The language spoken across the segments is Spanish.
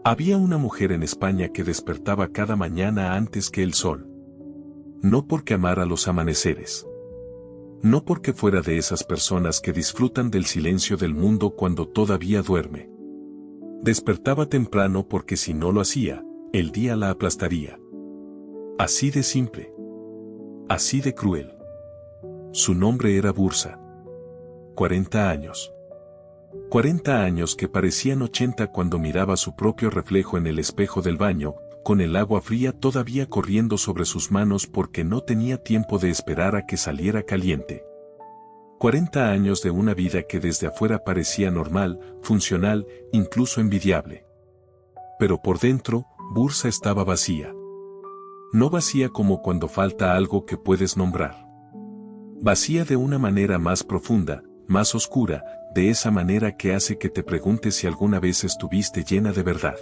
Había una mujer en España que despertaba cada mañana antes que el sol. No porque amara los amaneceres. No porque fuera de esas personas que disfrutan del silencio del mundo cuando todavía duerme. Despertaba temprano porque si no lo hacía, el día la aplastaría. Así de simple. Así de cruel. Su nombre era Bursa. 40 años. 40 años que parecían 80 cuando miraba su propio reflejo en el espejo del baño, con el agua fría todavía corriendo sobre sus manos porque no tenía tiempo de esperar a que saliera caliente. 40 años de una vida que desde afuera parecía normal, funcional, incluso envidiable. Pero por dentro, Bursa estaba vacía. No vacía como cuando falta algo que puedes nombrar. Vacía de una manera más profunda, más oscura, de esa manera que hace que te preguntes si alguna vez estuviste llena de verdad.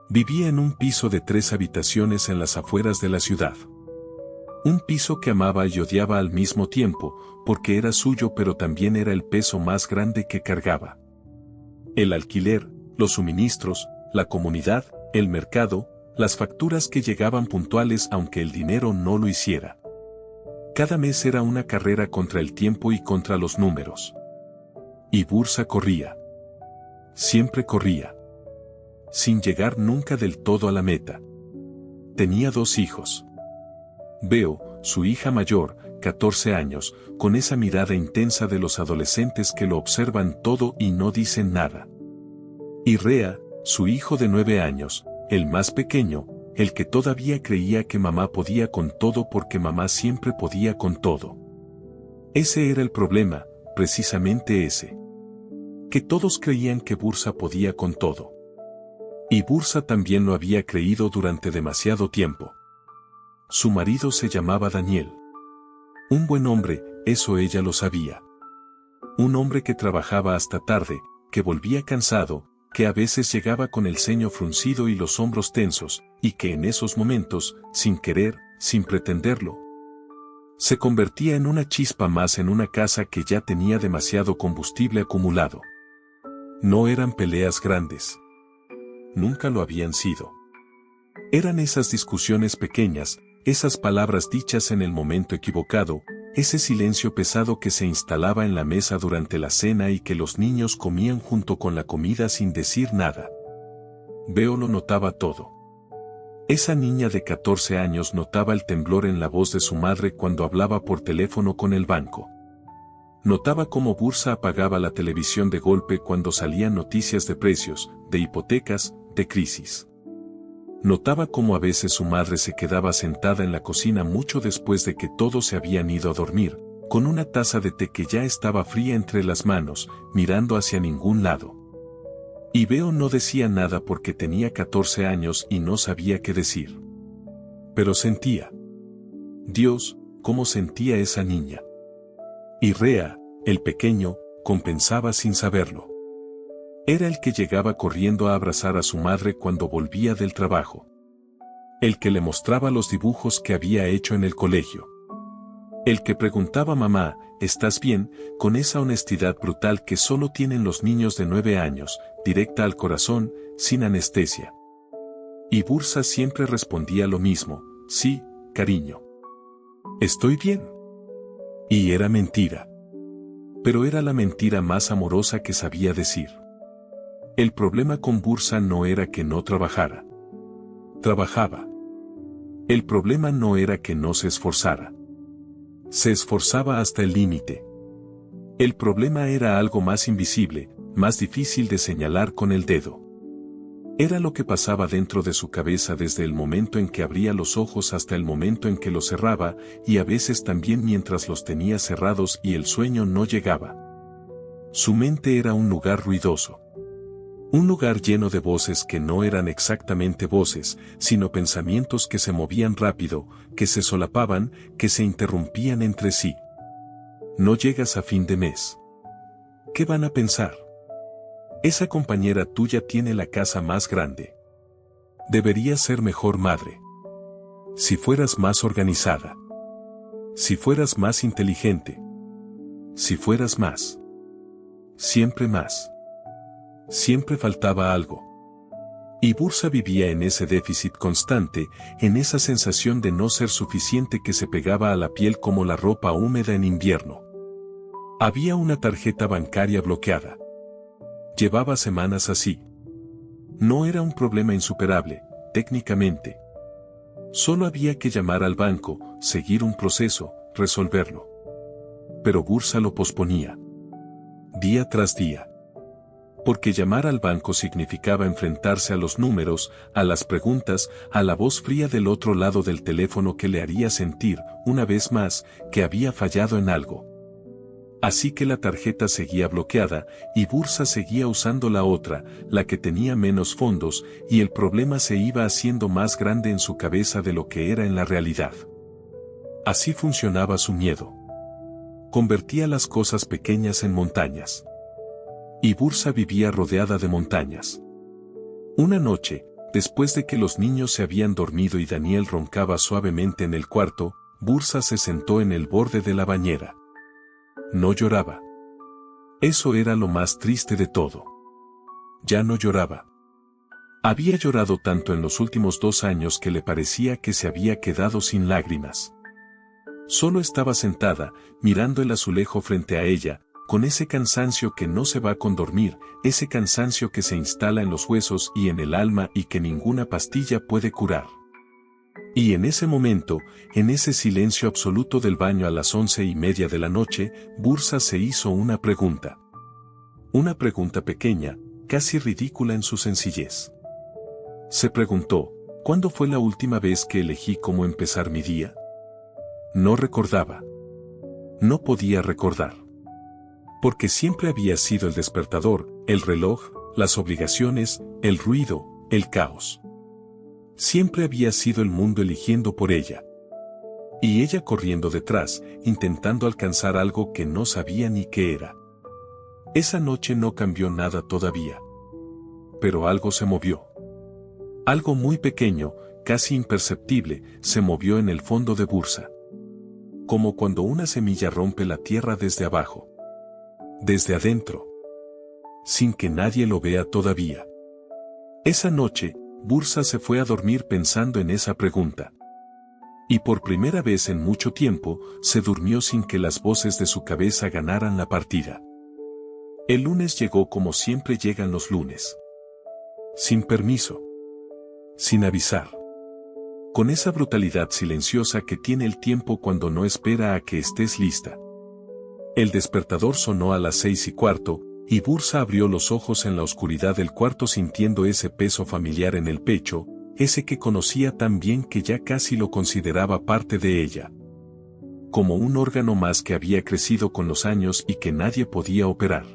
Vivía en un piso de 3 habitaciones en las afueras de la ciudad. Un piso que amaba y odiaba al mismo tiempo, porque era suyo pero también era el peso más grande que cargaba. El alquiler, los suministros, la comunidad, el mercado, las facturas que llegaban puntuales aunque el dinero no lo hiciera. Cada mes era una carrera contra el tiempo y contra los números. Y Bursa corría. Siempre corría. Sin llegar nunca del todo a la meta. Tenía 2 hijos. Beo, su hija mayor, 14 años, con esa mirada intensa de los adolescentes que lo observan todo y no dicen nada. Y Rea, su hijo de 9 años, el más pequeño, el que todavía creía que mamá podía con todo porque mamá siempre podía con todo. Ese era el problema, precisamente ese. Que todos creían que Bursa podía con todo. Y Bursa también lo había creído durante demasiado tiempo. Su marido se llamaba Daniel. Un buen hombre, eso ella lo sabía. Un hombre que trabajaba hasta tarde, que volvía cansado, que a veces llegaba con el ceño fruncido y los hombros tensos, y que en esos momentos, sin querer, sin pretenderlo, se convertía en una chispa más en una casa que ya tenía demasiado combustible acumulado. No eran peleas grandes. Nunca lo habían sido. Eran esas discusiones pequeñas, esas palabras dichas en el momento equivocado, ese silencio pesado que se instalaba en la mesa durante la cena y que los niños comían junto con la comida sin decir nada. Beo lo notaba todo. Esa niña de 14 años notaba el temblor en la voz de su madre cuando hablaba por teléfono con el banco. Notaba cómo Bursa apagaba la televisión de golpe cuando salían noticias de precios, de hipotecas, de crisis. Notaba cómo a veces su madre se quedaba sentada en la cocina mucho después de que todos se habían ido a dormir, con una taza de té que ya estaba fría entre las manos, mirando hacia ningún lado. Y Beo no decía nada porque tenía 14 años y no sabía qué decir. Pero sentía. Dios, cómo sentía esa niña. Y Rea, el pequeño, compensaba sin saberlo. Era el que llegaba corriendo a abrazar a su madre cuando volvía del trabajo. El que le mostraba los dibujos que había hecho en el colegio. El que preguntaba mamá, ¿estás bien?, con esa honestidad brutal que solo tienen los niños de 9 años, directa al corazón, sin anestesia. Y Bursa siempre respondía lo mismo, sí, cariño. ¿Estoy bien? Y era mentira. Pero era la mentira más amorosa que sabía decir. El problema con Bursa no era que no trabajara. Trabajaba. El problema no era que no se esforzara. Se esforzaba hasta el límite. El problema era algo más invisible, más difícil de señalar con el dedo. Era lo que pasaba dentro de su cabeza desde el momento en que abría los ojos hasta el momento en que los cerraba, y a veces también mientras los tenía cerrados y el sueño no llegaba. Su mente era un lugar ruidoso. Un lugar lleno de voces que no eran exactamente voces, sino pensamientos que se movían rápido, que se solapaban, que se interrumpían entre sí. No llegas a fin de mes. ¿Qué van a pensar? Esa compañera tuya tiene la casa más grande. Deberías ser mejor madre. Si fueras más organizada. Si fueras más inteligente. Si fueras más. Siempre más. Siempre faltaba algo. Y Bursa vivía en ese déficit constante, en esa sensación de no ser suficiente que se pegaba a la piel como la ropa húmeda en invierno. Había una tarjeta bancaria bloqueada. Llevaba semanas así. No era un problema insuperable, técnicamente. Solo había que llamar al banco, seguir un proceso, resolverlo. Pero Bursa lo posponía. Día tras día. Porque llamar al banco significaba enfrentarse a los números, a las preguntas, a la voz fría del otro lado del teléfono que le haría sentir, una vez más, que había fallado en algo. Así que la tarjeta seguía bloqueada, y Bursa seguía usando la otra, la que tenía menos fondos, y el problema se iba haciendo más grande en su cabeza de lo que era en la realidad. Así funcionaba su miedo. Convertía las cosas pequeñas en montañas. Y Bursa vivía rodeada de montañas. Una noche, después de que los niños se habían dormido y Daniel roncaba suavemente en el cuarto, Bursa se sentó en el borde de la bañera. No lloraba. Eso era lo más triste de todo. Ya no lloraba. Había llorado tanto en los últimos 2 años que le parecía que se había quedado sin lágrimas. Solo estaba sentada, mirando el azulejo frente a ella, con ese cansancio que no se va con dormir, ese cansancio que se instala en los huesos y en el alma y que ninguna pastilla puede curar. Y en ese momento, en ese silencio absoluto del baño a las 11:30 de la noche, Bursa se hizo una pregunta. Una pregunta pequeña, casi ridícula en su sencillez. Se preguntó, ¿cuándo fue la última vez que elegí cómo empezar mi día? No recordaba. No podía recordar. Porque siempre había sido el despertador, el reloj, las obligaciones, el ruido, el caos. Siempre había sido el mundo eligiendo por ella. Y ella corriendo detrás, intentando alcanzar algo que no sabía ni qué era. Esa noche no cambió nada todavía. Pero algo se movió. Algo muy pequeño, casi imperceptible, se movió en el fondo de Bursa. Como cuando una semilla rompe la tierra desde abajo. Desde adentro. Sin que nadie lo vea todavía. Esa noche, Bursa se fue a dormir pensando en esa pregunta. Y por primera vez en mucho tiempo, se durmió sin que las voces de su cabeza ganaran la partida. El lunes llegó como siempre llegan los lunes. Sin permiso. Sin avisar. Con esa brutalidad silenciosa que tiene el tiempo cuando no espera a que estés lista. El despertador sonó a las 6:15, y Bursa abrió los ojos en la oscuridad del cuarto sintiendo ese peso familiar en el pecho, ese que conocía tan bien que ya casi lo consideraba parte de ella. Como un órgano más que había crecido con los años y que nadie podía operar.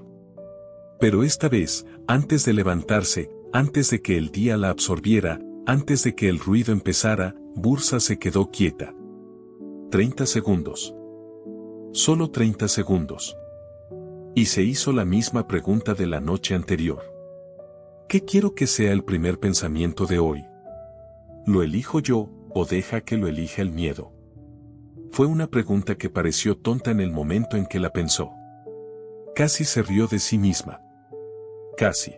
Pero esta vez, antes de levantarse, antes de que el día la absorbiera, antes de que el ruido empezara, Bursa se quedó quieta. 30 segundos. Solo 30 segundos. Y se hizo la misma pregunta de la noche anterior. ¿Qué quiero que sea el primer pensamiento de hoy? ¿Lo elijo yo, o deja que lo elija el miedo? Fue una pregunta que pareció tonta en el momento en que la pensó. Casi se rió de sí misma. Casi.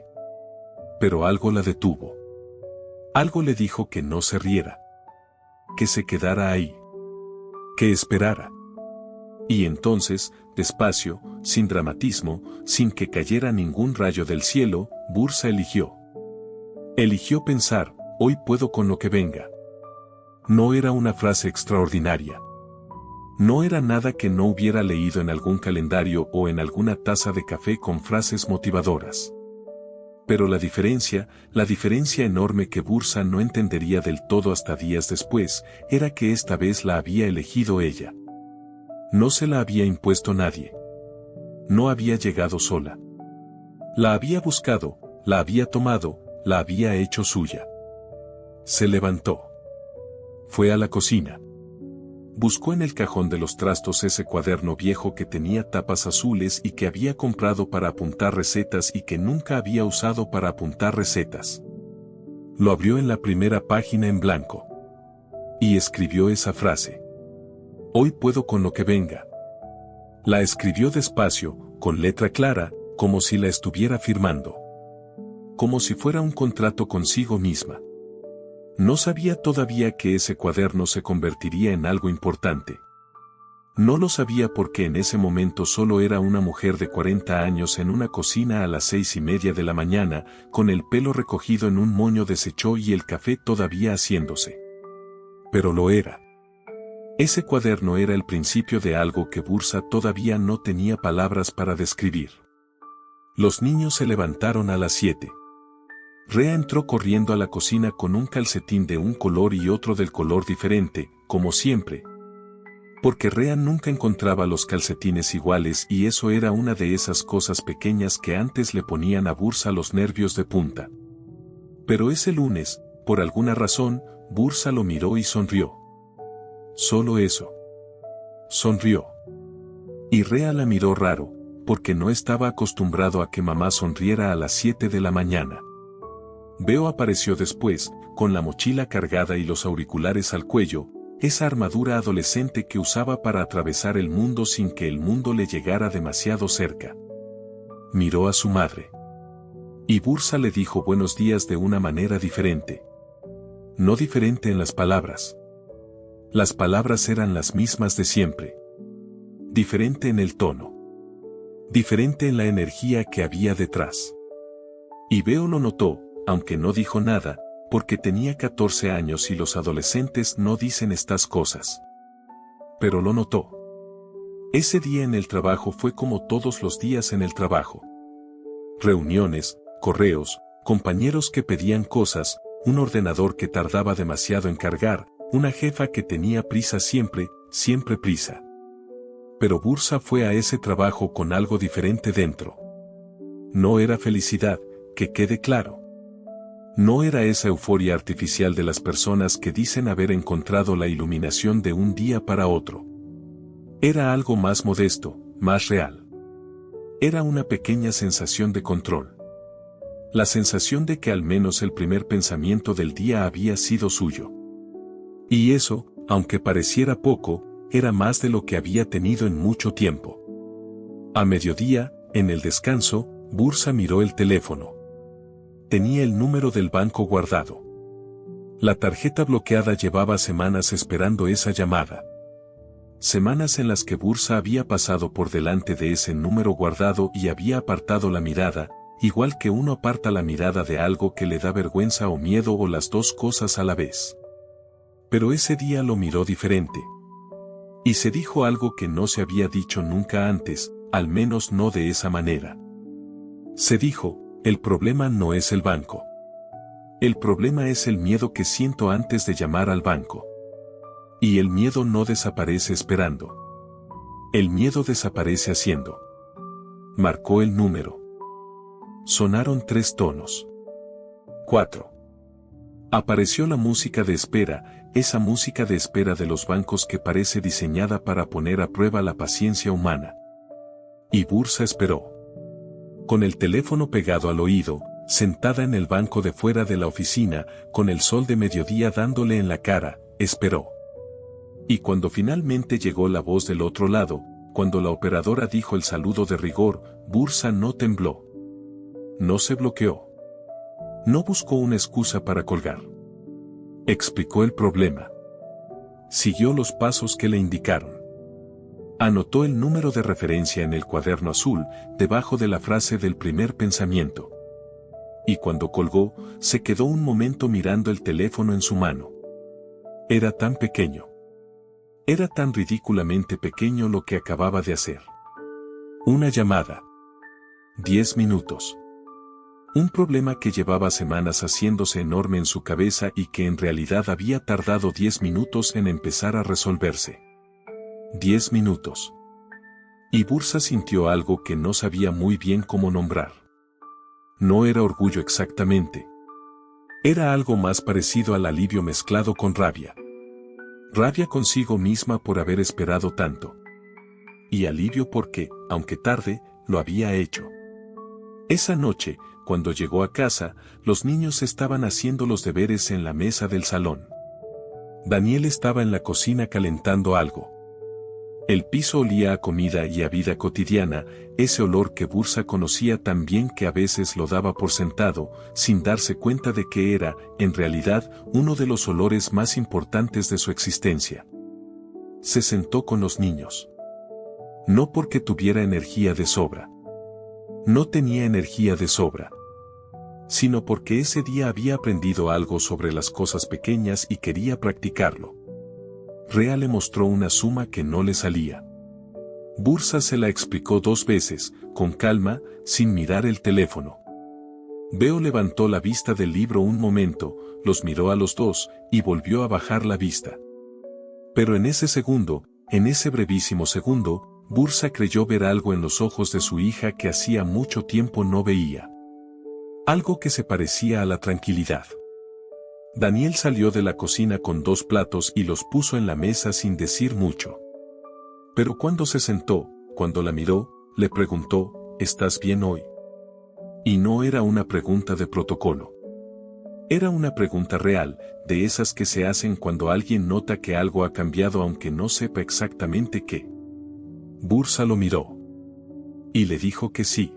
Pero algo la detuvo. Algo le dijo que no se riera. Que se quedara ahí. Que esperara. Y entonces, despacio, sin dramatismo, sin que cayera ningún rayo del cielo, Bursa eligió. Eligió pensar, hoy puedo con lo que venga. No era una frase extraordinaria. No era nada que no hubiera leído en algún calendario o en alguna taza de café con frases motivadoras. Pero la diferencia enorme que Bursa no entendería del todo hasta días después, era que esta vez la había elegido ella. No se la había impuesto nadie. No había llegado sola. La había buscado, la había tomado, la había hecho suya. Se levantó. Fue a la cocina. Buscó en el cajón de los trastos ese cuaderno viejo que tenía tapas azules y que había comprado para apuntar recetas y que nunca había usado para apuntar recetas. Lo abrió en la primera página en blanco. Y escribió esa frase. Hoy puedo con lo que venga. La escribió despacio, con letra clara, como si la estuviera firmando. como si fuera un contrato consigo misma. No sabía todavía que ese cuaderno se convertiría en algo importante. No lo sabía porque en ese momento solo era una mujer de 40 años en una cocina a las 6:30 de la mañana, con el pelo recogido en un moño deshecho y el café todavía haciéndose. Pero lo era. Ese cuaderno era el principio de algo que Bursa todavía no tenía palabras para describir. Los niños se levantaron a las 7. Rea entró corriendo a la cocina con un calcetín de un color y otro del color diferente, como siempre. Porque Rea nunca encontraba los calcetines iguales y eso era una de esas cosas pequeñas que antes le ponían a Bursa los nervios de punta. Pero ese lunes, por alguna razón, Bursa lo miró y sonrió. Solo eso. Sonrió. Y Rea la miró raro, porque no estaba acostumbrado a que mamá sonriera a las 7 de la mañana. Veo apareció después, con la mochila cargada y los auriculares al cuello, esa armadura adolescente que usaba para atravesar el mundo sin que el mundo le llegara demasiado cerca. Miró a su madre. Y Bursa le dijo buenos días de una manera diferente. No diferente en las palabras. Las palabras eran las mismas de siempre. Diferente en el tono. Diferente en la energía que había detrás. Y Veo lo notó, aunque no dijo nada, porque tenía 14 años y los adolescentes no dicen estas cosas. Pero lo notó. Ese día en el trabajo fue como todos los días en el trabajo. Reuniones, correos, compañeros que pedían cosas, un ordenador que tardaba demasiado en cargar, una jefa que tenía prisa siempre, siempre prisa. Pero Bursa fue a ese trabajo con algo diferente dentro. No era felicidad, que quede claro. No era esa euforia artificial de las personas que dicen haber encontrado la iluminación de un día para otro. Era algo más modesto, más real. Era una pequeña sensación de control. La sensación de que al menos el primer pensamiento del día había sido suyo. Y eso, aunque pareciera poco, era más de lo que había tenido en mucho tiempo. A mediodía, en el descanso, Bursa miró el teléfono. Tenía el número del banco guardado. La tarjeta bloqueada llevaba semanas esperando esa llamada. Semanas en las que Bursa había pasado por delante de ese número guardado y había apartado la mirada, igual que uno aparta la mirada de algo que le da vergüenza o miedo o las dos cosas a la vez. Pero ese día lo miró diferente. Y se dijo algo que no se había dicho nunca antes, al menos no de esa manera. Se dijo, el problema no es el banco. El problema es el miedo que siento antes de llamar al banco. Y el miedo no desaparece esperando. El miedo desaparece haciendo. Marcó el número. Sonaron 3 tonos. 4. Apareció la música de espera, esa música de espera de los bancos que parece diseñada para poner a prueba la paciencia humana. Y Bursa esperó. Con el teléfono pegado al oído, sentada en el banco de fuera de la oficina, con el sol de mediodía dándole en la cara, esperó. Y cuando finalmente llegó la voz del otro lado, cuando la operadora dijo el saludo de rigor, Bursa no tembló. No se bloqueó. No buscó una excusa para colgar. Explicó el problema. Siguió los pasos que le indicaron. Anotó el número de referencia en el cuaderno azul, debajo de la frase del primer pensamiento. Y cuando colgó, se quedó un momento mirando el teléfono en su mano. Era tan pequeño. Era tan ridículamente pequeño lo que acababa de hacer. Una llamada. 10 minutos. Un problema que llevaba semanas haciéndose enorme en su cabeza y que en realidad había tardado 10 minutos en empezar a resolverse. 10 minutos. Y Bursa sintió algo que no sabía muy bien cómo nombrar. No era orgullo exactamente. Era algo más parecido al alivio mezclado con rabia. Rabia consigo misma por haber esperado tanto. Y alivio porque, aunque tarde, lo había hecho. Esa noche, cuando llegó a casa, los niños estaban haciendo los deberes en la mesa del salón. Daniel estaba en la cocina calentando algo. El piso olía a comida y a vida cotidiana, ese olor que Bursa conocía tan bien que a veces lo daba por sentado, sin darse cuenta de que era, en realidad, uno de los olores más importantes de su existencia. Se sentó con los niños. No porque tuviera energía de sobra. No tenía energía de sobra. Sino porque ese día había aprendido algo sobre las cosas pequeñas y quería practicarlo. Rea le mostró una suma que no le salía. Bursa se la explicó 2 veces, con calma, sin mirar el teléfono. Veo levantó la vista del libro un momento, los miró a los dos, y volvió a bajar la vista. Pero en ese segundo, en ese brevísimo segundo, Bursa creyó ver algo en los ojos de su hija que hacía mucho tiempo no veía. Algo que se parecía a la tranquilidad. Daniel salió de la cocina con 2 platos y los puso en la mesa sin decir mucho. Pero cuando se sentó, cuando la miró, le preguntó, ¿estás bien hoy? Y no era una pregunta de protocolo. Era una pregunta real, de esas que se hacen cuando alguien nota que algo ha cambiado aunque no sepa exactamente qué. Bursa lo miró. Y le dijo que sí.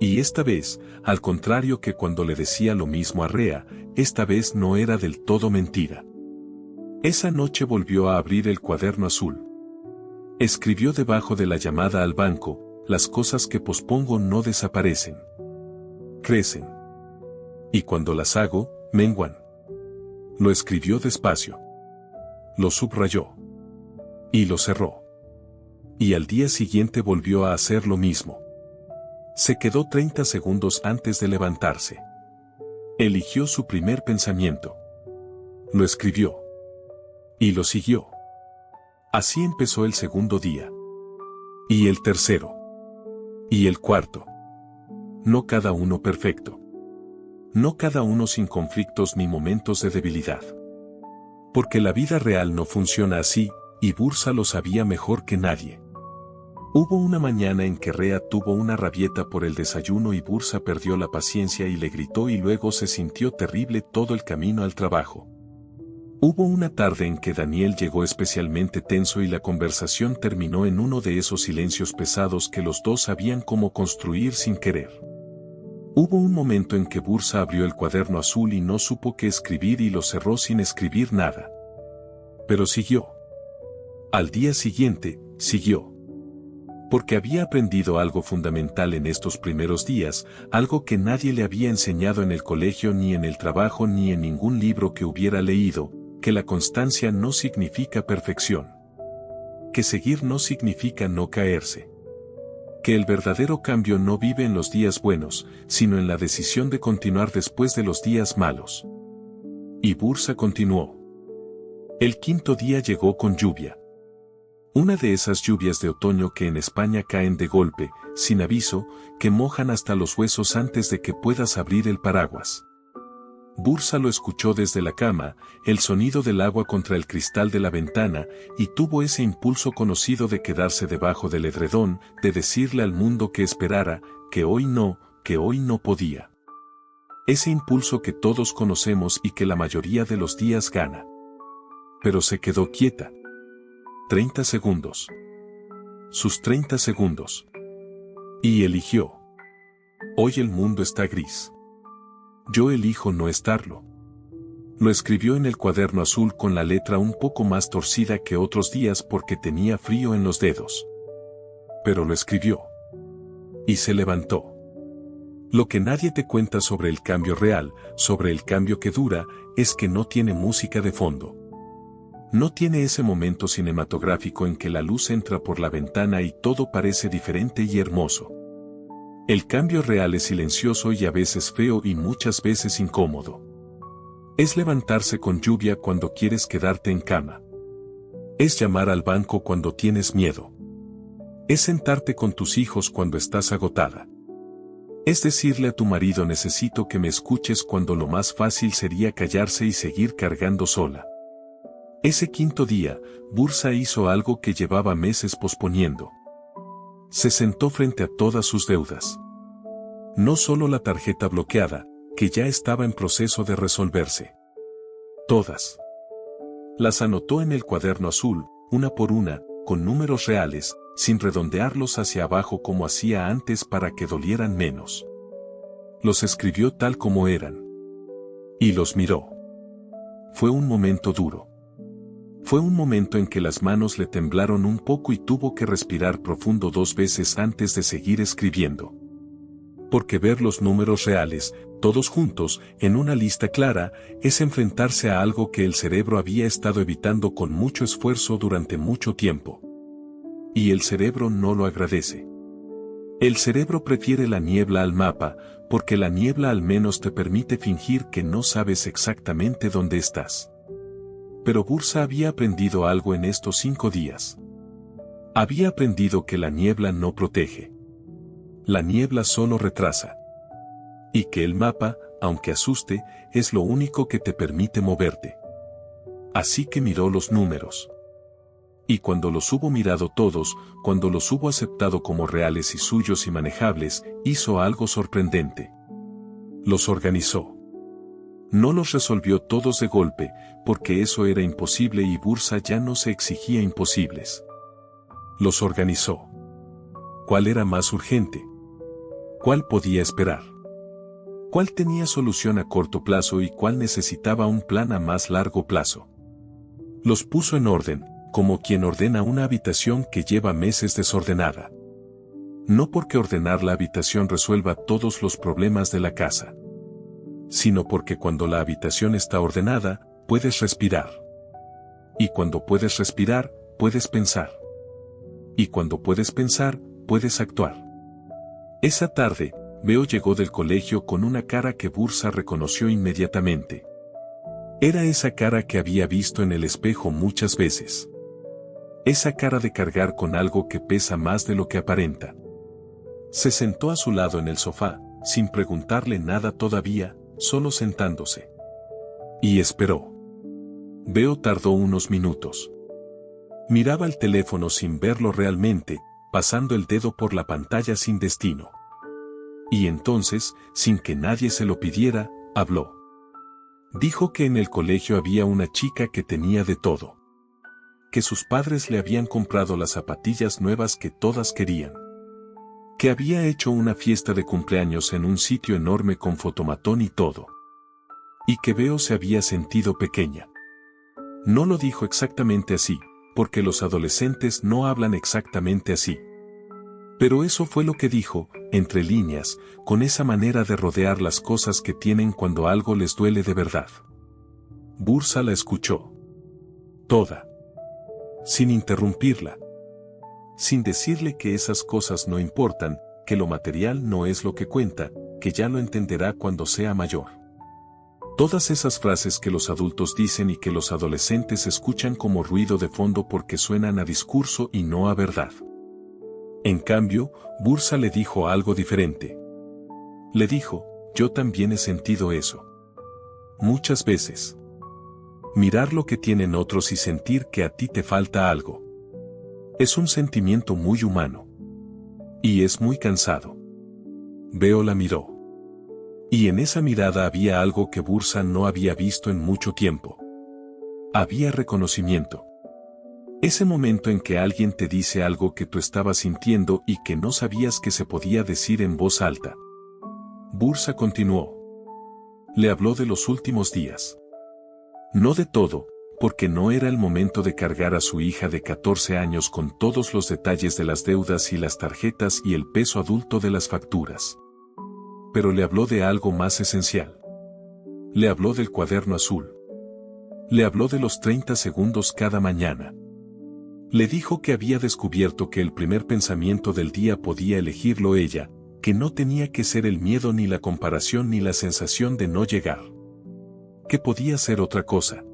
Y esta vez, al contrario que cuando le decía lo mismo a Rea, esta vez no era del todo mentira. Esa noche volvió a abrir el cuaderno azul. Escribió debajo de la llamada al banco, las cosas que pospongo no desaparecen. Crecen. Y cuando las hago, menguan. Lo escribió despacio. Lo subrayó. Y lo cerró. Y al día siguiente volvió a hacer lo mismo. Se quedó 30 segundos antes de levantarse. Eligió su primer pensamiento. Lo escribió. Y lo siguió. Así empezó el segundo día. Y el tercero. Y el cuarto. No cada uno perfecto. No cada uno sin conflictos ni momentos de debilidad. Porque la vida real no funciona así, y Bursa lo sabía mejor que nadie. Hubo una mañana en que Rea tuvo una rabieta por el desayuno y Bursa perdió la paciencia y le gritó y luego se sintió terrible todo el camino al trabajo. Hubo una tarde en que Daniel llegó especialmente tenso y la conversación terminó en uno de esos silencios pesados que los dos sabían cómo construir sin querer. Hubo un momento en que Bursa abrió el cuaderno azul y no supo qué escribir y lo cerró sin escribir nada. Pero siguió. Al día siguiente, siguió. Porque había aprendido algo fundamental en estos primeros días, algo que nadie le había enseñado en el colegio ni en el trabajo ni en ningún libro que hubiera leído, que la constancia no significa perfección. Que seguir no significa no caerse. Que el verdadero cambio no vive en los días buenos, sino en la decisión de continuar después de los días malos. Y Bursa continuó. El quinto día llegó con lluvia. Una de esas lluvias de otoño que en España caen de golpe, sin aviso, que mojan hasta los huesos antes de que puedas abrir el paraguas. Bursa lo escuchó desde la cama, el sonido del agua contra el cristal de la ventana, y tuvo ese impulso conocido de quedarse debajo del edredón, de decirle al mundo que esperara, que hoy no podía. Ese impulso que todos conocemos y que la mayoría de los días gana. Pero se quedó quieta. 30 segundos. Sus 30 segundos. Y eligió. Hoy el mundo está gris. Yo elijo no estarlo. Lo escribió en el cuaderno azul con la letra un poco más torcida que otros días porque tenía frío en los dedos. Pero lo escribió. Y se levantó. Lo que nadie te cuenta sobre el cambio real, sobre el cambio que dura, es que no tiene música de fondo. No tiene ese momento cinematográfico en que la luz entra por la ventana y todo parece diferente y hermoso. El cambio real es silencioso y a veces feo y muchas veces incómodo. Es levantarse con lluvia cuando quieres quedarte en cama. Es llamar al banco cuando tienes miedo. Es sentarte con tus hijos cuando estás agotada. Es decirle a tu marido necesito que me escuches cuando lo más fácil sería callarse y seguir cargando sola. Ese quinto día, Bursa hizo algo que llevaba meses posponiendo. Se sentó frente a todas sus deudas. No solo la tarjeta bloqueada, que ya estaba en proceso de resolverse. Todas. Las anotó en el cuaderno azul, una por una, con números reales, sin redondearlos hacia abajo como hacía antes para que dolieran menos. Los escribió tal como eran. Y los miró. Fue un momento duro. Fue un momento en que las manos le temblaron un poco y tuvo que respirar profundo 2 veces antes de seguir escribiendo. Porque ver los números reales, todos juntos, en una lista clara, es enfrentarse a algo que el cerebro había estado evitando con mucho esfuerzo durante mucho tiempo. Y el cerebro no lo agradece. El cerebro prefiere la niebla al mapa, porque la niebla al menos te permite fingir que no sabes exactamente dónde estás. Pero Bursa había aprendido algo en estos 5 días. Había aprendido que la niebla no protege. La niebla solo retrasa. Y que el mapa, aunque asuste, es lo único que te permite moverte. Así que miró los números. Y cuando los hubo mirado todos, cuando los hubo aceptado como reales y suyos y manejables, hizo algo sorprendente. Los organizó. No los resolvió todos de golpe, porque eso era imposible y Bursa ya no se exigía imposibles. Los organizó. ¿Cuál era más urgente? ¿Cuál podía esperar? ¿Cuál tenía solución a corto plazo y cuál necesitaba un plan a más largo plazo? Los puso en orden, como quien ordena una habitación que lleva meses desordenada. No porque ordenar la habitación resuelva todos los problemas de la casa, sino porque cuando la habitación está ordenada, puedes respirar. Y cuando puedes respirar, puedes pensar. Y cuando puedes pensar, puedes actuar. Esa tarde, Beo llegó del colegio con una cara que Bursa reconoció inmediatamente. Era esa cara que había visto en el espejo muchas veces. Esa cara de cargar con algo que pesa más de lo que aparenta. Se sentó a su lado en el sofá, sin preguntarle nada todavía, solo sentándose. Y esperó. Beo tardó unos minutos. Miraba el teléfono sin verlo realmente, pasando el dedo por la pantalla sin destino. Y entonces, sin que nadie se lo pidiera, habló. Dijo que en el colegio había una chica que tenía de todo. Que sus padres le habían comprado las zapatillas nuevas que todas querían. Que había hecho una fiesta de cumpleaños en un sitio enorme con fotomatón y todo. Y que Beo se había sentido pequeña. No lo dijo exactamente así, porque los adolescentes no hablan exactamente así. Pero eso fue lo que dijo, entre líneas, con esa manera de rodear las cosas que tienen cuando algo les duele de verdad. Bursa la escuchó. Toda. Sin interrumpirla. Sin decirle que esas cosas no importan, que lo material no es lo que cuenta, que ya lo entenderá cuando sea mayor. Todas esas frases que los adultos dicen y que los adolescentes escuchan como ruido de fondo porque suenan a discurso y no a verdad. En cambio, Bursa le dijo algo diferente. Le dijo, yo también he sentido eso. Muchas veces. Mirar lo que tienen otros y sentir que a ti te falta algo. Es un sentimiento muy humano. Y es muy cansado. Beo la miró. Y en esa mirada había algo que Bursa no había visto en mucho tiempo. Había reconocimiento. Ese momento en que alguien te dice algo que tú estabas sintiendo y que no sabías que se podía decir en voz alta. Bursa continuó. Le habló de los últimos días. No de todo, porque no era el momento de cargar a su hija de 14 años con todos los detalles de las deudas y las tarjetas y el peso adulto de las facturas. Pero le habló de algo más esencial. Le habló del cuaderno azul. Le habló de los 30 segundos cada mañana. Le dijo que había descubierto que el primer pensamiento del día podía elegirlo ella, que no tenía que ser el miedo ni la comparación ni la sensación de no llegar. Que podía ser otra cosa.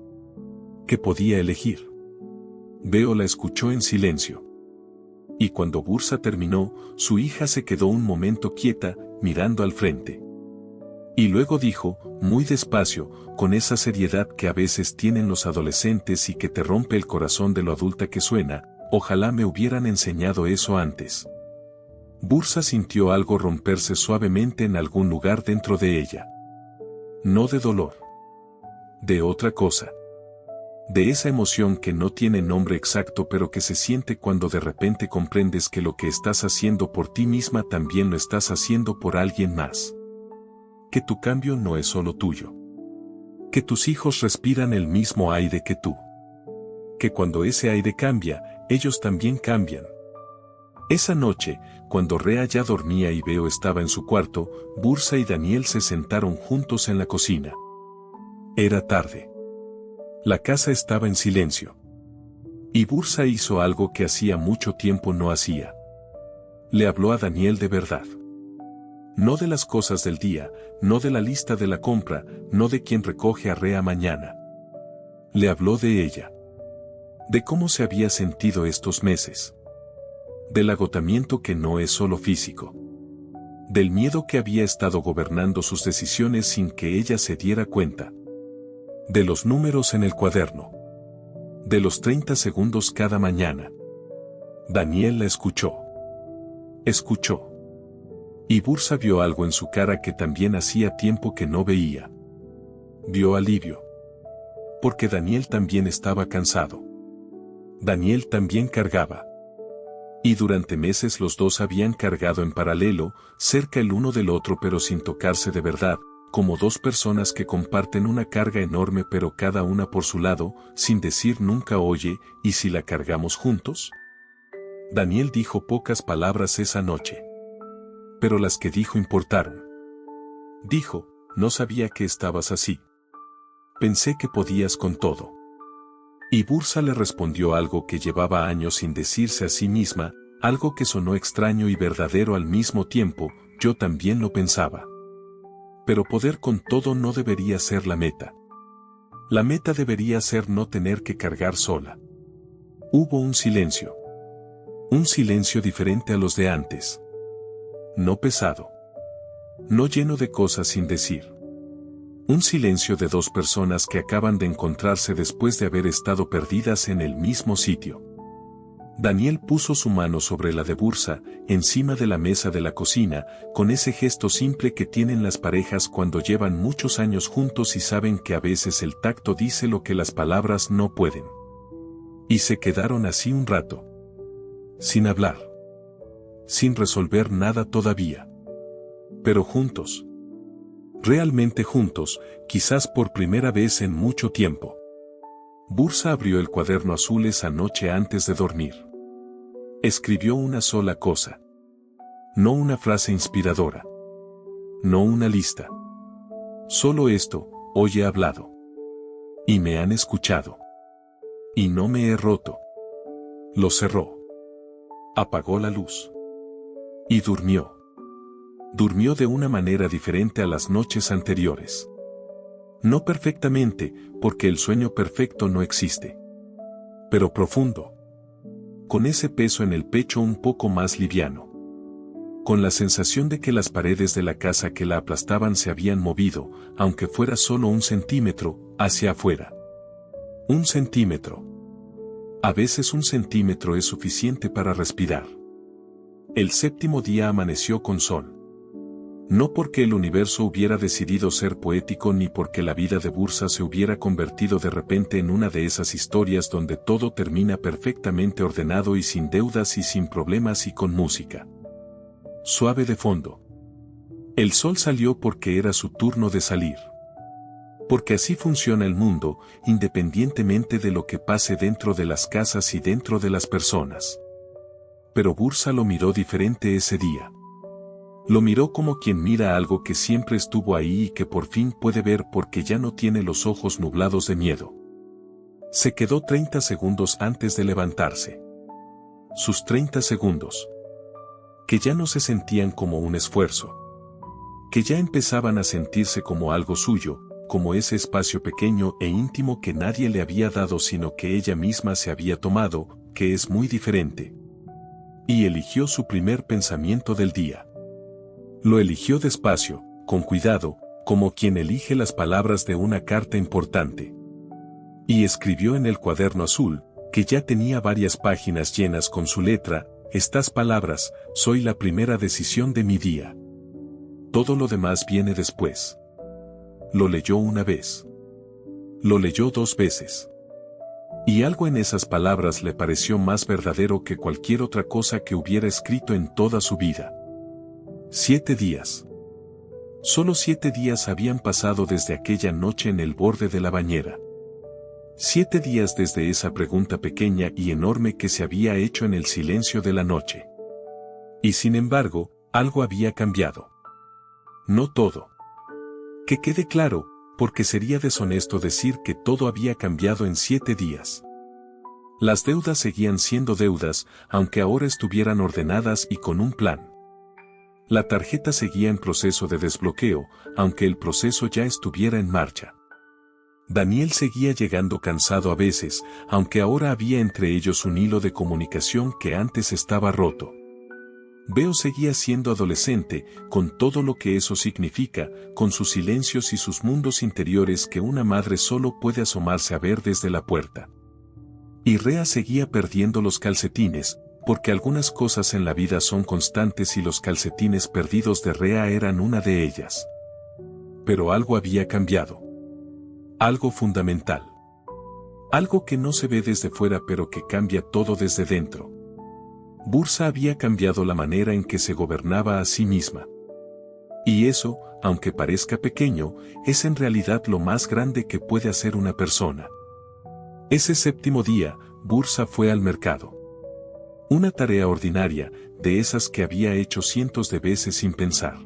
Que podía elegir. Beo la escuchó en silencio. Y cuando Bursa terminó, su hija se quedó un momento quieta, mirando al frente. Y luego dijo, muy despacio, con esa seriedad que a veces tienen los adolescentes y que te rompe el corazón de lo adulta que suena, ojalá me hubieran enseñado eso antes. Bursa sintió algo romperse suavemente en algún lugar dentro de ella. No de dolor. De otra cosa. De esa emoción que no tiene nombre exacto pero que se siente cuando de repente comprendes que lo que estás haciendo por ti misma también lo estás haciendo por alguien más. Que tu cambio no es solo tuyo. Que tus hijos respiran el mismo aire que tú. Que cuando ese aire cambia, ellos también cambian. Esa noche, cuando Rea ya dormía y Veo estaba en su cuarto, Bursa y Daniel se sentaron juntos en la cocina. Era tarde. La casa estaba en silencio. Y Bursa hizo algo que hacía mucho tiempo no hacía. Le habló a Daniel de verdad. No de las cosas del día, no de la lista de la compra, no de quién recoge a Rea mañana. Le habló de ella. De cómo se había sentido estos meses. Del agotamiento que no es solo físico. Del miedo que había estado gobernando sus decisiones sin que ella se diera cuenta. De los números en el cuaderno. De los 30 segundos cada mañana. Daniel la escuchó. Escuchó. Y Bursa vio algo en su cara que también hacía tiempo que no veía. Vio alivio. Porque Daniel también estaba cansado. Daniel también cargaba. Y durante meses los dos habían cargado en paralelo, cerca el uno del otro pero sin tocarse de verdad, como dos personas que comparten una carga enorme pero cada una por su lado, sin decir nunca oye, ¿y si la cargamos juntos? Daniel dijo pocas palabras esa noche. Pero las que dijo importaron. Dijo, no sabía que estabas así. Pensé que podías con todo. Y Bursa le respondió algo que llevaba años sin decirse a sí misma, algo que sonó extraño y verdadero al mismo tiempo, yo también lo pensaba. Pero poder con todo no debería ser la meta. La meta debería ser no tener que cargar sola. Hubo un silencio. Un silencio diferente a los de antes. No pesado. No lleno de cosas sin decir. Un silencio de dos personas que acaban de encontrarse después de haber estado perdidas en el mismo sitio. Daniel puso su mano sobre la de Bursa, encima de la mesa de la cocina, con ese gesto simple que tienen las parejas cuando llevan muchos años juntos y saben que a veces el tacto dice lo que las palabras no pueden. Y se quedaron así un rato. Sin hablar. Sin resolver nada todavía. Pero juntos. Realmente juntos, quizás por primera vez en mucho tiempo. Bursa abrió el cuaderno azul esa noche antes de dormir. Escribió una sola cosa. No una frase inspiradora. No una lista. Solo esto, hoy he hablado. Y me han escuchado. Y no me he roto. Lo cerró. Apagó la luz. Y durmió. Durmió de una manera diferente a las noches anteriores. No perfectamente, porque el sueño perfecto no existe. Pero profundo. Con ese peso en el pecho un poco más liviano. Con la sensación de que las paredes de la casa que la aplastaban se habían movido, aunque fuera solo 1 centímetro, hacia afuera. 1 centímetro. A veces 1 centímetro es suficiente para respirar. El 7º día amaneció con sol. No porque el universo hubiera decidido ser poético ni porque la vida de Bursa se hubiera convertido de repente en una de esas historias donde todo termina perfectamente ordenado y sin deudas y sin problemas y con música suave de fondo. El sol salió porque era su turno de salir. Porque así funciona el mundo, independientemente de lo que pase dentro de las casas y dentro de las personas. Pero Bursa lo miró diferente ese día. Lo miró como quien mira algo que siempre estuvo ahí y que por fin puede ver porque ya no tiene los ojos nublados de miedo. Se quedó 30 segundos antes de levantarse. Sus 30 segundos. Que ya no se sentían como un esfuerzo. Que ya empezaban a sentirse como algo suyo, como ese espacio pequeño e íntimo que nadie le había dado sino que ella misma se había tomado, que es muy diferente. Y eligió su primer pensamiento del día. Lo eligió despacio, con cuidado, como quien elige las palabras de una carta importante. Y escribió en el cuaderno azul, que ya tenía varias páginas llenas con su letra, estas palabras: soy la primera decisión de mi día. Todo lo demás viene después. Lo leyó una vez. Lo leyó 2 veces. Y algo en esas palabras le pareció más verdadero que cualquier otra cosa que hubiera escrito en toda su vida. 7 días. Solo 7 días habían pasado desde aquella noche en el borde de la bañera. 7 días desde esa pregunta pequeña y enorme que se había hecho en el silencio de la noche. Y sin embargo, algo había cambiado. No todo. Que quede claro, porque sería deshonesto decir que todo había cambiado en 7 días. Las deudas seguían siendo deudas, aunque ahora estuvieran ordenadas y con un plan. La tarjeta seguía en proceso de desbloqueo, aunque el proceso ya estuviera en marcha. Daniel seguía llegando cansado a veces, aunque ahora había entre ellos un hilo de comunicación que antes estaba roto. Beo seguía siendo adolescente, con todo lo que eso significa, con sus silencios y sus mundos interiores que una madre solo puede asomarse a ver desde la puerta. Y Rea seguía perdiendo los calcetines, porque algunas cosas en la vida son constantes y los calcetines perdidos de Rea eran una de ellas. Pero algo había cambiado. Algo fundamental. Algo que no se ve desde fuera pero que cambia todo desde dentro. Bursa había cambiado la manera en que se gobernaba a sí misma. Y eso, aunque parezca pequeño, es en realidad lo más grande que puede hacer una persona. Ese 7º día, Bursa fue al mercado. Una tarea ordinaria, de esas que había hecho cientos de veces sin pensar.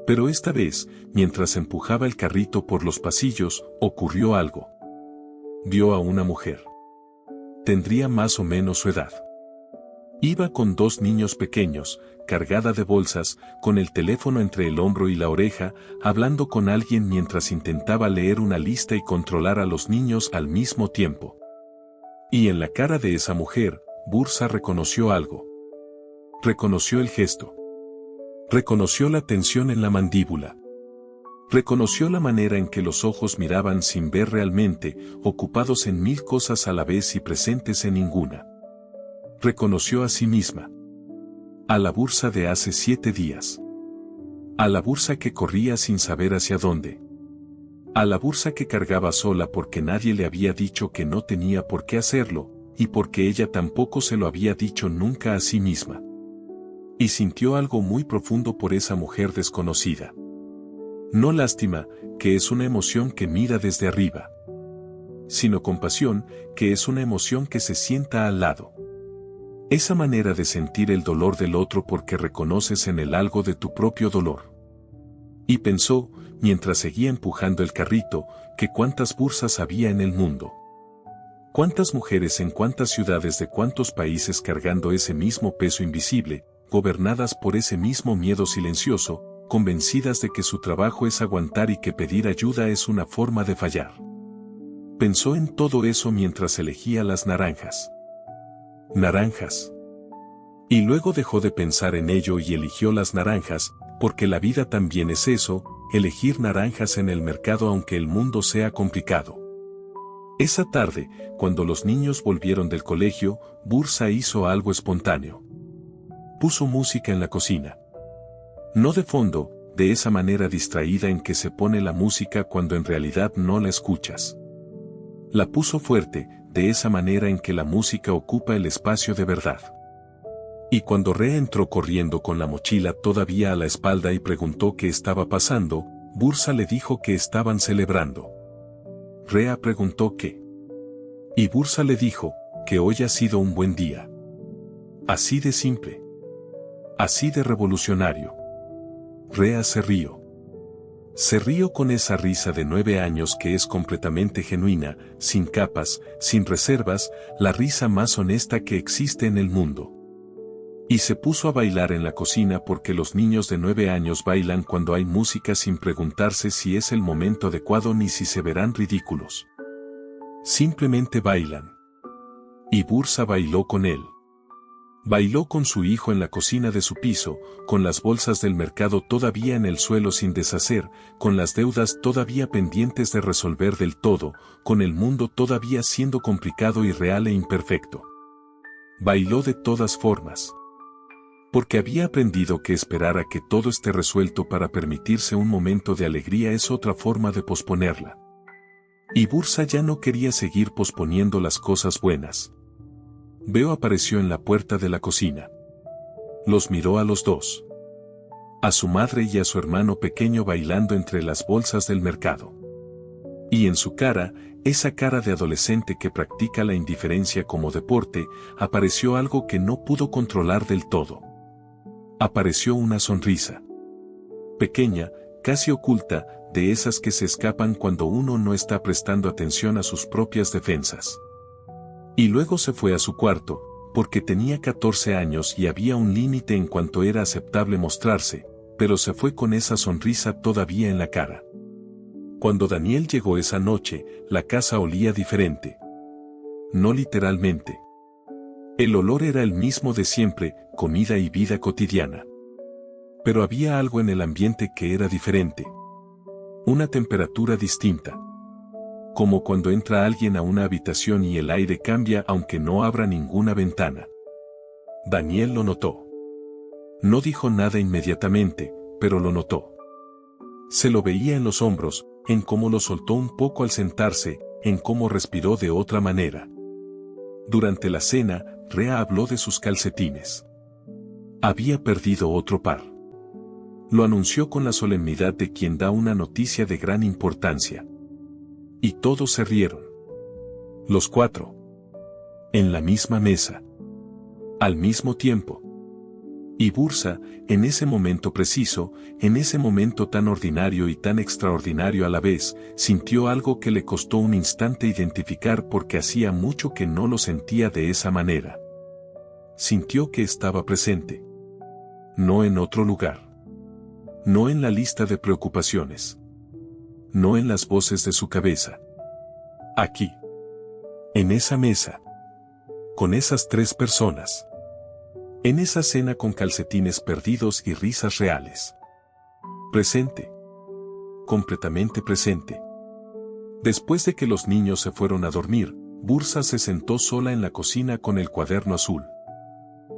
Pero esta vez, mientras empujaba el carrito por los pasillos, ocurrió algo. Vio a una mujer. Tendría más o menos su edad. Iba con 2 niños pequeños, cargada de bolsas, con el teléfono entre el hombro y la oreja, hablando con alguien mientras intentaba leer una lista y controlar a los niños al mismo tiempo. Y en la cara de esa mujer, Bursa reconoció algo. Reconoció el gesto. Reconoció la tensión en la mandíbula. Reconoció la manera en que los ojos miraban sin ver realmente, ocupados en 1000 cosas a la vez y presentes en ninguna. Reconoció a sí misma. A la Bursa de hace 7 días. A la Bursa que corría sin saber hacia dónde. A la Bursa que cargaba sola porque nadie le había dicho que no tenía por qué hacerlo, y porque ella tampoco se lo había dicho nunca a sí misma. Y sintió algo muy profundo por esa mujer desconocida. No lástima, que es una emoción que mira desde arriba. Sino compasión, que es una emoción que se sienta al lado. Esa manera de sentir el dolor del otro porque reconoces en él algo de tu propio dolor. Y pensó, mientras seguía empujando el carrito, que cuántas Bursas había en el mundo. Cuántas mujeres en cuántas ciudades de cuántos países cargando ese mismo peso invisible, gobernadas por ese mismo miedo silencioso, convencidas de que su trabajo es aguantar y que pedir ayuda es una forma de fallar. Pensó en todo eso mientras elegía las naranjas. Naranjas. Y luego dejó de pensar en ello y eligió las naranjas, porque la vida también es eso, elegir naranjas en el mercado aunque el mundo sea complicado. Esa tarde, cuando los niños volvieron del colegio, Bursa hizo algo espontáneo. Puso música en la cocina. No de fondo, de esa manera distraída en que se pone la música cuando en realidad no la escuchas. La puso fuerte, de esa manera en que la música ocupa el espacio de verdad. Y cuando Rea entró corriendo con la mochila todavía a la espalda y preguntó qué estaba pasando, Bursa le dijo que estaban celebrando. Rea preguntó qué. Y Bursa le dijo, que hoy ha sido un buen día. Así de simple. Así de revolucionario. Rea se rió. Se rió con esa risa de 9 años que es completamente genuina, sin capas, sin reservas, la risa más honesta que existe en el mundo. Y se puso a bailar en la cocina porque los niños de 9 años bailan cuando hay música sin preguntarse si es el momento adecuado ni si se verán ridículos. Simplemente bailan. Y Bursa bailó con él. Bailó con su hijo en la cocina de su piso, con las bolsas del mercado todavía en el suelo sin deshacer, con las deudas todavía pendientes de resolver del todo, con el mundo todavía siendo complicado y real e imperfecto. Bailó de todas formas. Porque había aprendido que esperar a que todo esté resuelto para permitirse un momento de alegría es otra forma de posponerla. Y Bursa ya no quería seguir posponiendo las cosas buenas. Veo apareció en la puerta de la cocina. Los miró a los dos. A su madre y a su hermano pequeño bailando entre las bolsas del mercado. Y en su cara, esa cara de adolescente que practica la indiferencia como deporte, apareció algo que no pudo controlar del todo. Apareció una sonrisa. Pequeña, casi oculta, de esas que se escapan cuando uno no está prestando atención a sus propias defensas. Y luego se fue a su cuarto, porque tenía 14 años y había un límite en cuanto era aceptable mostrarse, pero se fue con esa sonrisa todavía en la cara. Cuando Daniel llegó esa noche, la casa olía diferente. No literalmente. El olor era el mismo de siempre, comida y vida cotidiana. Pero había algo en el ambiente que era diferente. Una temperatura distinta. Como cuando entra alguien a una habitación y el aire cambia aunque no abra ninguna ventana. Daniel lo notó. No dijo nada inmediatamente, pero lo notó. Se lo veía en los hombros, en cómo lo soltó un poco al sentarse, en cómo respiró de otra manera. Durante la cena, Rea habló de sus calcetines. Había perdido otro par. Lo anunció con la solemnidad de quien da una noticia de gran importancia. Y todos se rieron. Los cuatro. En la misma mesa. Al mismo tiempo. Y Bursa, en ese momento preciso, en ese momento tan ordinario y tan extraordinario a la vez, sintió algo que le costó un instante identificar porque hacía mucho que no lo sentía de esa manera. Sintió que estaba presente. No en otro lugar. No en la lista de preocupaciones. No en las voces de su cabeza. Aquí. En esa mesa. Con esas tres personas. En esa cena con calcetines perdidos y risas reales. Presente. Completamente presente. Después de que los niños se fueron a dormir, Bursa se sentó sola en la cocina con el cuaderno azul.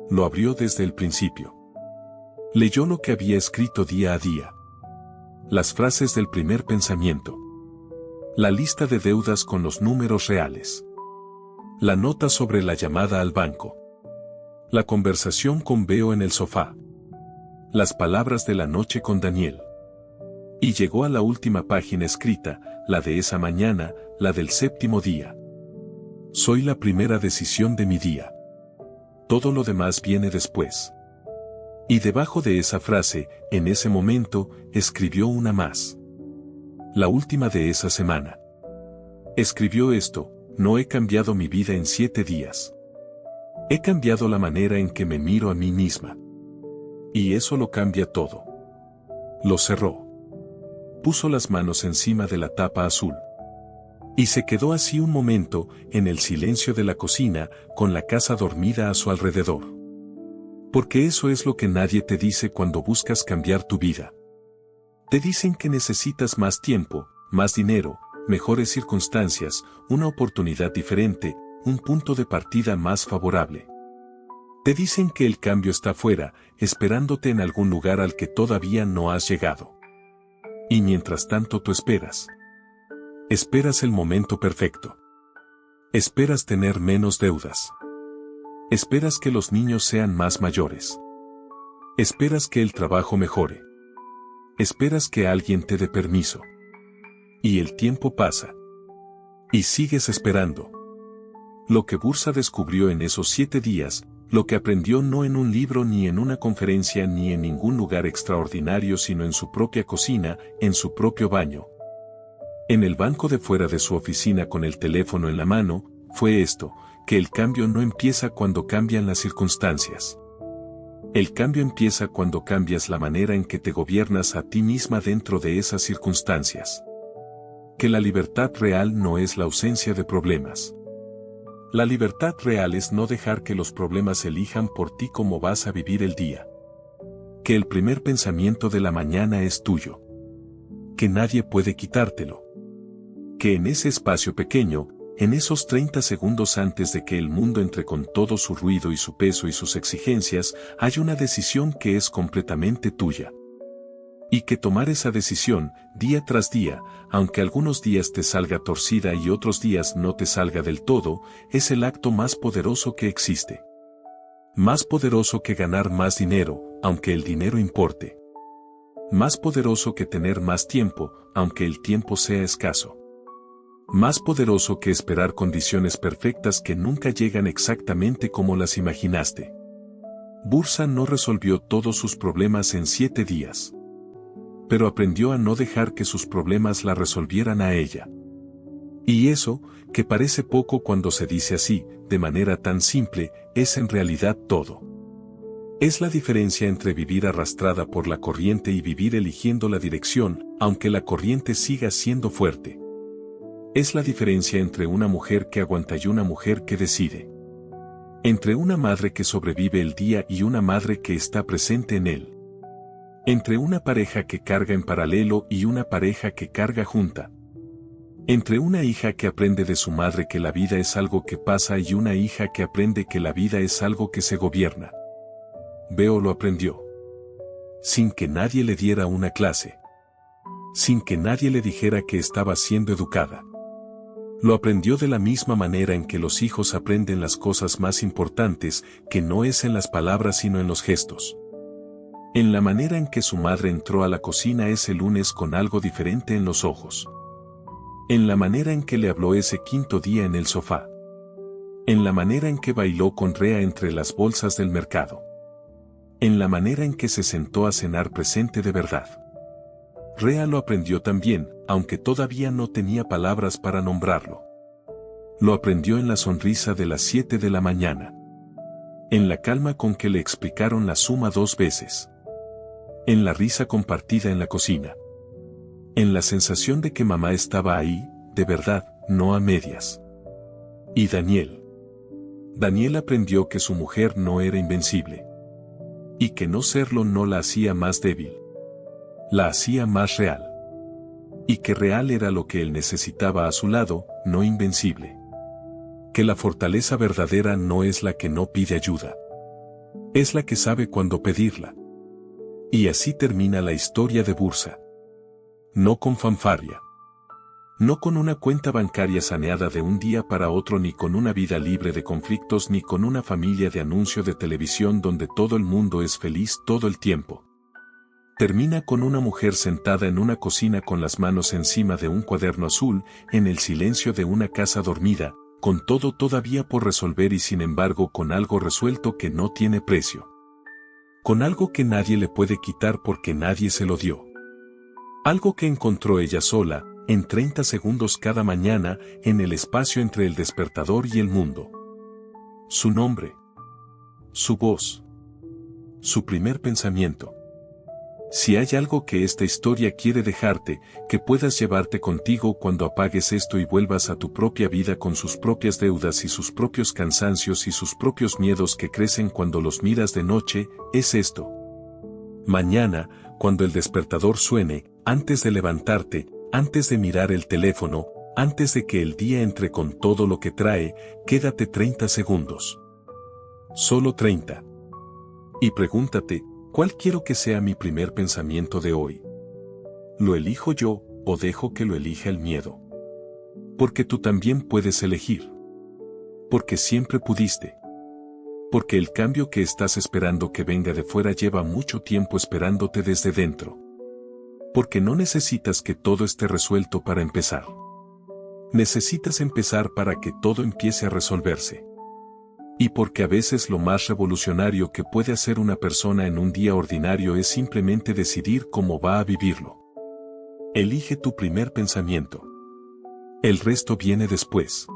Lo abrió desde el principio. Leyó lo que había escrito día a día. Las frases del primer pensamiento. La lista de deudas con los números reales. La nota sobre la llamada al banco. La conversación con Beo en el sofá. Las palabras de la noche con Daniel. Y llegó a la última página escrita, la de esa mañana, la del séptimo día. Soy la primera decisión de mi día. Todo lo demás viene después. Y debajo de esa frase, en ese momento, escribió una más. La última de esa semana. Escribió esto: no he cambiado mi vida en 7 días. He cambiado la manera en que me miro a mí misma. Y eso lo cambia todo. Lo cerró. Puso las manos encima de la tapa azul. Y se quedó así un momento, en el silencio de la cocina, con la casa dormida a su alrededor. Porque eso es lo que nadie te dice cuando buscas cambiar tu vida. Te dicen que necesitas más tiempo, más dinero, mejores circunstancias, una oportunidad diferente, un punto de partida más favorable. Te dicen que el cambio está fuera, esperándote en algún lugar al que todavía no has llegado. Y mientras tanto tú esperas. Esperas el momento perfecto. Esperas tener menos deudas. Esperas que los niños sean más mayores. Esperas que el trabajo mejore. Esperas que alguien te dé permiso. Y el tiempo pasa. Y sigues esperando. Lo que Bursa descubrió en esos 7 días, lo que aprendió no en un libro ni en una conferencia ni en ningún lugar extraordinario sino en su propia cocina, en su propio baño. En el banco de fuera de su oficina con el teléfono en la mano, fue esto: que el cambio no empieza cuando cambian las circunstancias. El cambio empieza cuando cambias la manera en que te gobiernas a ti misma dentro de esas circunstancias. Que la libertad real no es la ausencia de problemas. La libertad real es no dejar que los problemas elijan por ti cómo vas a vivir el día. Que el primer pensamiento de la mañana es tuyo. Que nadie puede quitártelo. Que en ese espacio pequeño, en esos 30 segundos antes de que el mundo entre con todo su ruido y su peso y sus exigencias, hay una decisión que es completamente tuya. Y que tomar esa decisión, día tras día, aunque algunos días te salga torcida y otros días no te salga del todo, es el acto más poderoso que existe. Más poderoso que ganar más dinero, aunque el dinero importe. Más poderoso que tener más tiempo, aunque el tiempo sea escaso. Más poderoso que esperar condiciones perfectas que nunca llegan exactamente como las imaginaste. Bursa no resolvió todos sus problemas en 7 días. Pero aprendió a no dejar que sus problemas la resolvieran a ella. Y eso, que parece poco cuando se dice así, de manera tan simple, es en realidad todo. Es la diferencia entre vivir arrastrada por la corriente y vivir eligiendo la dirección, aunque la corriente siga siendo fuerte. Es la diferencia entre una mujer que aguanta y una mujer que decide. Entre una madre que sobrevive el día y una madre que está presente en él. Entre una pareja que carga en paralelo y una pareja que carga junta. Entre una hija que aprende de su madre que la vida es algo que pasa y una hija que aprende que la vida es algo que se gobierna. Veo lo aprendió. Sin que nadie le diera una clase. Sin que nadie le dijera que estaba siendo educada. Lo aprendió de la misma manera en que los hijos aprenden las cosas más importantes, que no es en las palabras sino en los gestos. En la manera en que su madre entró a la cocina ese lunes con algo diferente en los ojos. En la manera en que le habló ese 5.º día en el sofá. En la manera en que bailó con Rea entre las bolsas del mercado. En la manera en que se sentó a cenar presente de verdad. Rea lo aprendió también, aunque todavía no tenía palabras para nombrarlo. Lo aprendió en la sonrisa de las 7 de la mañana. En la calma con que le explicaron la suma 2 veces. En la risa compartida en la cocina. En la sensación de que mamá estaba ahí, de verdad, no a medias. Y Daniel. Daniel aprendió que su mujer no era invencible. Y que no serlo no la hacía más débil. La hacía más real. Y que real era lo que él necesitaba a su lado, no invencible. Que la fortaleza verdadera no es la que no pide ayuda. Es la que sabe cuándo pedirla. Y así termina la historia de Bursa. No con fanfarria. No con una cuenta bancaria saneada de un día para otro ni con una vida libre de conflictos ni con una familia de anuncio de televisión donde todo el mundo es feliz todo el tiempo. Termina con una mujer sentada en una cocina con las manos encima de un cuaderno azul, en el silencio de una casa dormida, con todo todavía por resolver y sin embargo con algo resuelto que no tiene precio. Con algo que nadie le puede quitar porque nadie se lo dio. Algo que encontró ella sola, en 30 segundos cada mañana, en el espacio entre el despertador y el mundo. Su nombre. Su voz. Su primer pensamiento. Si hay algo que esta historia quiere dejarte, que puedas llevarte contigo cuando apagues esto y vuelvas a tu propia vida con sus propias deudas y sus propios cansancios y sus propios miedos que crecen cuando los miras de noche, es esto. Mañana, cuando el despertador suene, antes de levantarte, antes de mirar el teléfono, antes de que el día entre con todo lo que trae, quédate 30 segundos. Solo 30. Y pregúntate, ¿cuál quiero que sea mi primer pensamiento de hoy? ¿Lo elijo yo, o dejo que lo elija el miedo? Porque tú también puedes elegir. Porque siempre pudiste. Porque el cambio que estás esperando que venga de fuera lleva mucho tiempo esperándote desde dentro. Porque no necesitas que todo esté resuelto para empezar. Necesitas empezar para que todo empiece a resolverse. Y porque a veces lo más revolucionario que puede hacer una persona en un día ordinario es simplemente decidir cómo va a vivirlo. Elige tu primer pensamiento. El resto viene después.